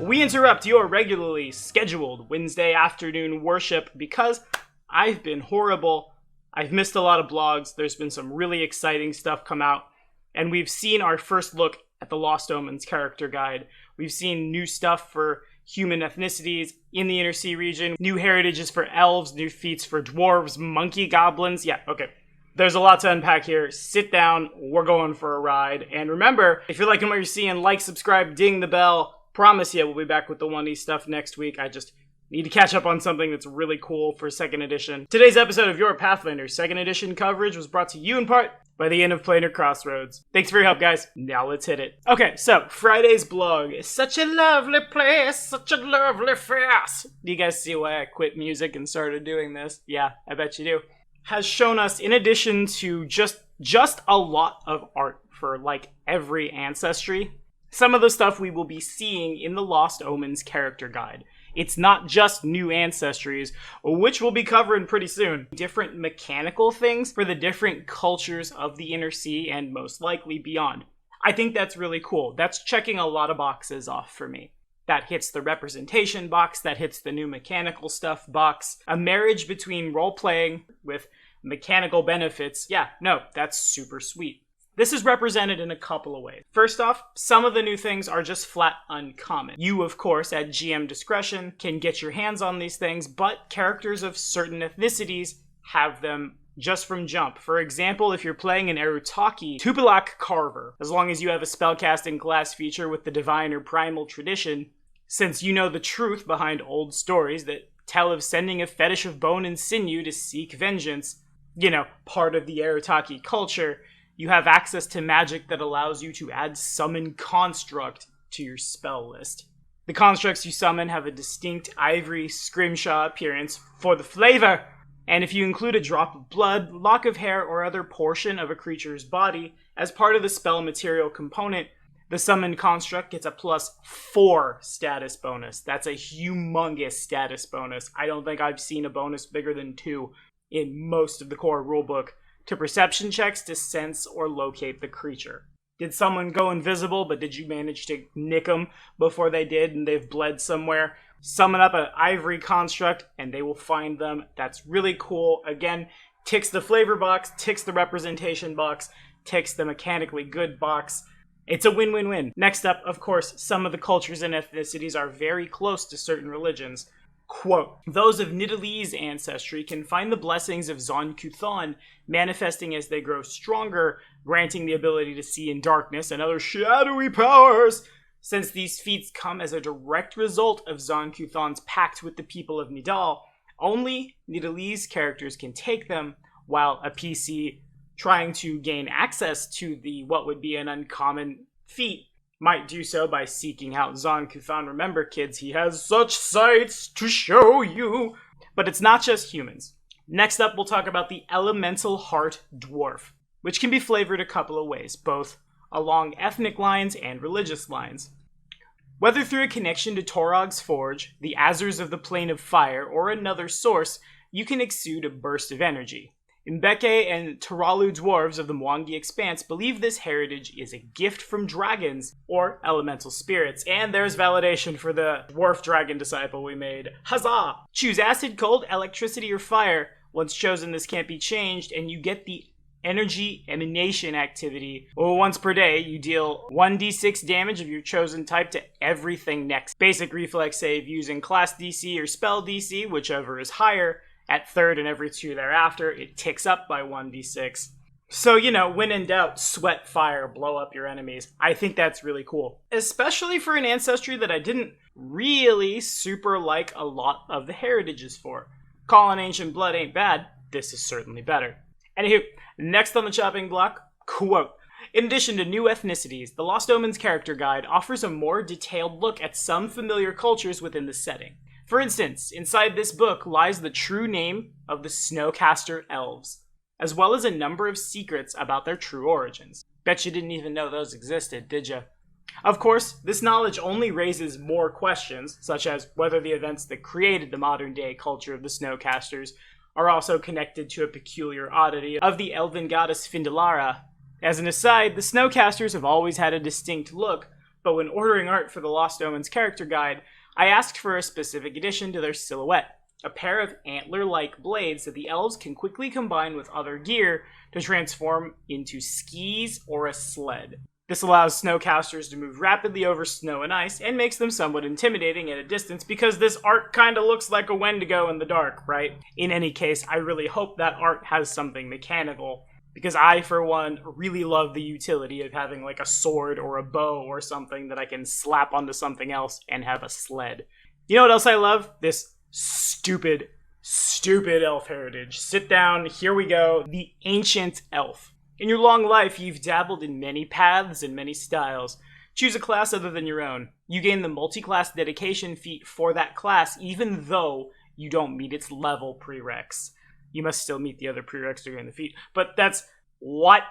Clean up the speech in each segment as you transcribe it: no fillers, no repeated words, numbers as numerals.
we interrupt your regularly scheduled Wednesday afternoon worship because I've been horrible. I've missed a lot of blogs. There's been some really exciting stuff come out, and we've seen our first look at the Lost Omens character guide. We've seen new stuff for human ethnicities in the Inner Sea region, new heritages for elves, new feats for dwarves, monkey goblins. Yeah, okay. There's a lot to unpack here. Sit down, we're going for a ride. And remember, if you're liking what you're seeing, like, subscribe, ding the bell. Promise you, we'll be back with the 1E stuff next week. I just need to catch up on something that's really cool for 2nd edition. Today's episode of Your Pathfinder 2nd edition coverage was brought to you in part by the Inn of Planar Crossroads. Thanks for your help, guys. Now let's hit it. Okay, so Friday's blog is such a lovely place, such a lovely face. Do you guys see why I quit music and started doing this? Yeah, I bet you do. Has shown us, in addition to just a lot of art for like every ancestry, some of the stuff we will be seeing in the Lost Omens character guide. It's not just new ancestries, which we'll be covering pretty soon. Different mechanical things for the different cultures of the Inner Sea and most likely beyond. I think that's really cool. That's checking a lot of boxes off for me. That hits the representation box, that hits the new mechanical stuff box. A marriage between role-playing with mechanical benefits. Yeah, no, that's super sweet. This is represented in a couple of ways. First off, some of the new things are just flat uncommon. You, of course, at GM discretion, can get your hands on these things, but characters of certain ethnicities have them just from jump. For example, if you're playing an Erutaki Tupilak Carver, as long as you have a spellcasting class feature with the Divine or Primal tradition, since you know the truth behind old stories that tell of sending a fetish of bone and sinew to seek vengeance, part of the Erutaki culture, you have access to magic that allows you to add Summon Construct to your spell list. The constructs you summon have a distinct ivory scrimshaw appearance for the flavor, and if you include a drop of blood, lock of hair, or other portion of a creature's body as part of the spell material component, the Summon Construct gets a +4 status bonus. That's a humongous status bonus. I don't think I've seen a bonus bigger than 2 in most of the core rulebook, to perception checks to sense or locate the creature. Did someone go invisible, but did you manage to nick them before they did and they've bled somewhere? Summon up an ivory construct and they will find them. That's really cool. Again, ticks the flavor box, ticks the representation box, ticks the mechanically good box. It's a win-win-win. Next up, of course, some of the cultures and ethnicities are very close to certain religions. Quote, those of Nidalese ancestry can find the blessings of Zon-Kuthon manifesting as they grow stronger, granting the ability to see in darkness and other shadowy powers. Since these feats come as a direct result of Zon-Kuthon's pact with the people of Nidal, only Nidalese characters can take them, while a PC trying to gain access to the what would be an uncommon feat might do so by seeking out Zon-Kuthon. Remember, kids, he has such sights to show you. But it's not just humans. Next up, we'll talk about the Elemental Heart Dwarf, which can be flavored a couple of ways, both along ethnic lines and religious lines. Whether through a connection to Torog's Forge, the Azers of the Plane of Fire, or another source, you can exude a burst of energy. Mbeke and Taralu dwarves of the Mwangi Expanse believe this heritage is a gift from dragons or elemental spirits, and there's validation for the dwarf dragon disciple we made. Huzzah! Choose acid, cold, electricity, or fire. Once chosen, this can't be changed, and you get the energy emanation activity. Once per day, you deal 1d6 damage of your chosen type to everything next. Basic reflex save using class DC or spell DC, whichever is higher. At 3rd and every 2 thereafter, it ticks up by 1d6. So, when in doubt, sweat fire, blow up your enemies. I think that's really cool. Especially for an ancestry that I didn't really super like a lot of the heritages for. Calling Ancient Blood ain't bad. This is certainly better. Anywho, next on the chopping block, quote, in addition to new ethnicities, the Lost Omens character guide offers a more detailed look at some familiar cultures within the setting. For instance, inside this book lies the true name of the Snowcaster Elves, as well as a number of secrets about their true origins. Bet you didn't even know those existed, did ya? Of course, this knowledge only raises more questions, such as whether the events that created the modern-day culture of the Snowcasters are also connected to a peculiar oddity of the elven goddess Findalara. As an aside, the Snowcasters have always had a distinct look, but when ordering art for the Lost Omens character guide, I asked for a specific addition to their silhouette, a pair of antler-like blades that the elves can quickly combine with other gear to transform into skis or a sled. This allows snowcasters to move rapidly over snow and ice, and makes them somewhat intimidating at a distance because this art kinda looks like a Wendigo in the dark, right? In any case, I really hope that art has something mechanical, because I, for one, really love the utility of having like a sword or a bow or something that I can slap onto something else and have a sled. You know what else I love? This stupid elf heritage. Sit down, here we go. The Ancient Elf. In your long life, you've dabbled in many paths and many styles. Choose a class other than your own. You gain the multi-class dedication feat for that class, even though you don't meet its level prereqs. You must still meet the other prereqs to gain the feat. But that's... what?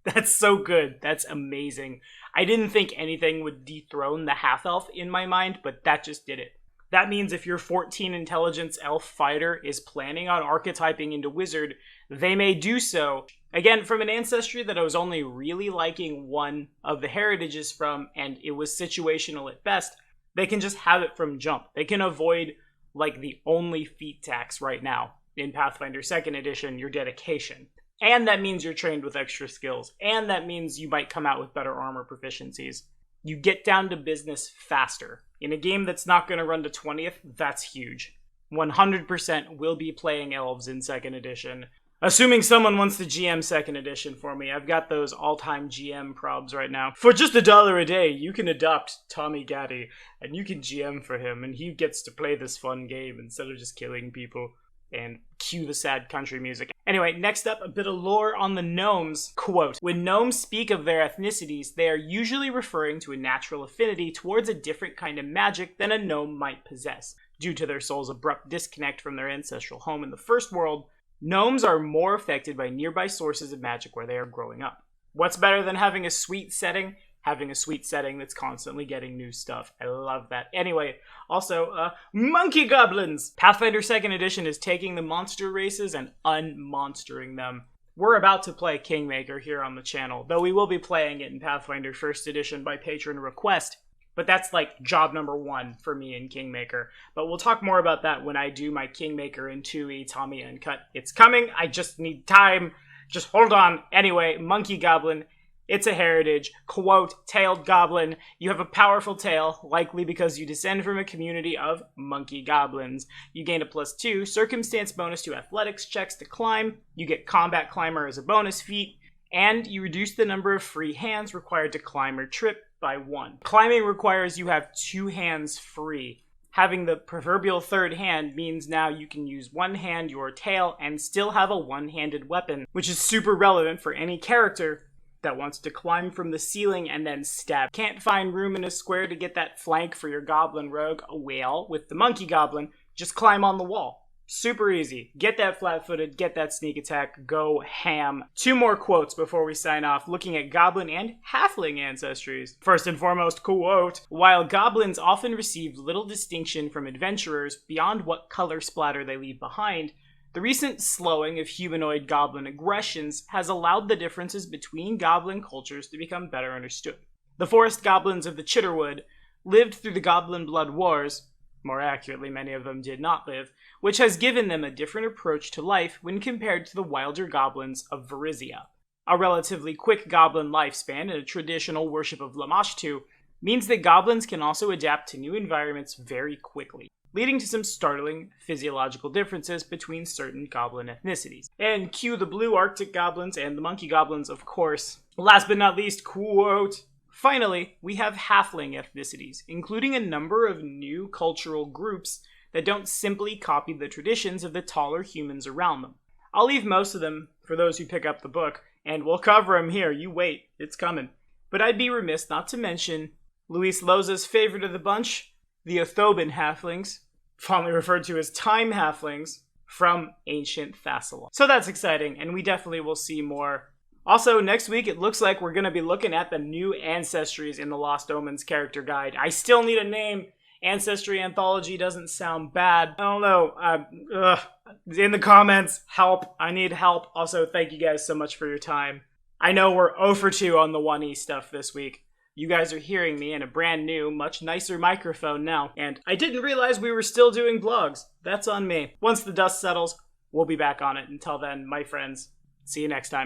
That's so good. That's amazing. I didn't think anything would dethrone the half-elf in my mind, but that just did it. That means if your 14 intelligence elf fighter is planning on archetyping into wizard, they may do so. Again, from an ancestry that I was only really liking one of the heritages from, and it was situational at best, they can just have it from jump. They can avoid, like, the only feat tax right now in Pathfinder 2nd Edition, your dedication. And that means you're trained with extra skills. And that means you might come out with better armor proficiencies. You get down to business faster. In a game that's not going to run to 20th, that's huge. 100% will be playing elves in 2nd Edition. Assuming someone wants to GM 2nd Edition for me, I've got those all-time GM probs right now. For just $1 a day, you can adopt Tommy Gaddy, and you can GM for him, and he gets to play this fun game instead of just killing people. And cue the sad country music. Anyway, next up, a bit of lore on the gnomes. Quote, when gnomes speak of their ethnicities, they are usually referring to a natural affinity towards a different kind of magic than a gnome might possess. Due to their soul's abrupt disconnect from their ancestral home in the first world, gnomes are more affected by nearby sources of magic where they are growing up. What's better than having a sweet setting? Having a sweet setting that's constantly getting new stuff. I love that. Anyway, also, monkey goblins! Pathfinder 2nd Edition is taking the monster races and unmonstering them. We're about to play Kingmaker here on the channel, though we will be playing it in Pathfinder 1st Edition by patron request. But that's like job number 1 for me in Kingmaker. But we'll talk more about that when I do my Kingmaker and 2e Tommy Uncut. It's coming, I just need time. Just hold on. Anyway, monkey goblin. It's a heritage. Quote, tailed goblin. You have a powerful tail, likely because you descend from a community of monkey goblins. You gain a +2 circumstance bonus to athletics checks to climb. You get combat climber as a bonus feat. And you reduce the number of free hands required to climb or trip by 1. Climbing requires you have 2 hands free. Having the proverbial third hand means now you can use one hand, your tail, and still have a one-handed weapon, which is super relevant for any character that wants to climb from the ceiling and then stab. Can't find room in a square to get that flank for your goblin rogue? Well, with the monkey goblin, just climb on the wall. Super easy. Get that flat-footed, get that sneak attack, go ham. 2 more quotes before we sign off, looking at goblin and halfling ancestries. First and foremost, quote, while goblins often receive little distinction from adventurers beyond what color splatter they leave behind, the recent slowing of humanoid goblin aggressions has allowed the differences between goblin cultures to become better understood. The forest goblins of the Chitterwood lived through the Goblin Blood Wars, more accurately, many of them did not live, which has given them a different approach to life when compared to the wilder goblins of Varizia. A relatively quick goblin lifespan and a traditional worship of Lamashtu means that goblins can also adapt to new environments very quickly, leading to some startling physiological differences between certain goblin ethnicities. And cue the blue Arctic goblins and the monkey goblins, of course. Last but not least, quote, finally, we have halfling ethnicities, including a number of new cultural groups that don't simply copy the traditions of the taller humans around them. I'll leave most of them for those who pick up the book, and we'll cover them here. You wait, it's coming. But I'd be remiss not to mention Luis Loza's favorite of the bunch, the Othobin halflings, fondly referred to as time halflings, from ancient Thassalon. So that's exciting, and we definitely will see more. Also, next week it looks like we're going to be looking at the new ancestries in the Lost Omens character guide. I still need a name. Ancestry Anthology doesn't sound bad. I don't know. In the comments, help. I need help. Also, thank you guys so much for your time. I know we're 0 for 2 on the 1E stuff this week, You guys are hearing me in a brand new, much nicer microphone now. And I didn't realize we were still doing vlogs. That's on me. Once the dust settles, we'll be back on it. Until then, my friends, see you next time.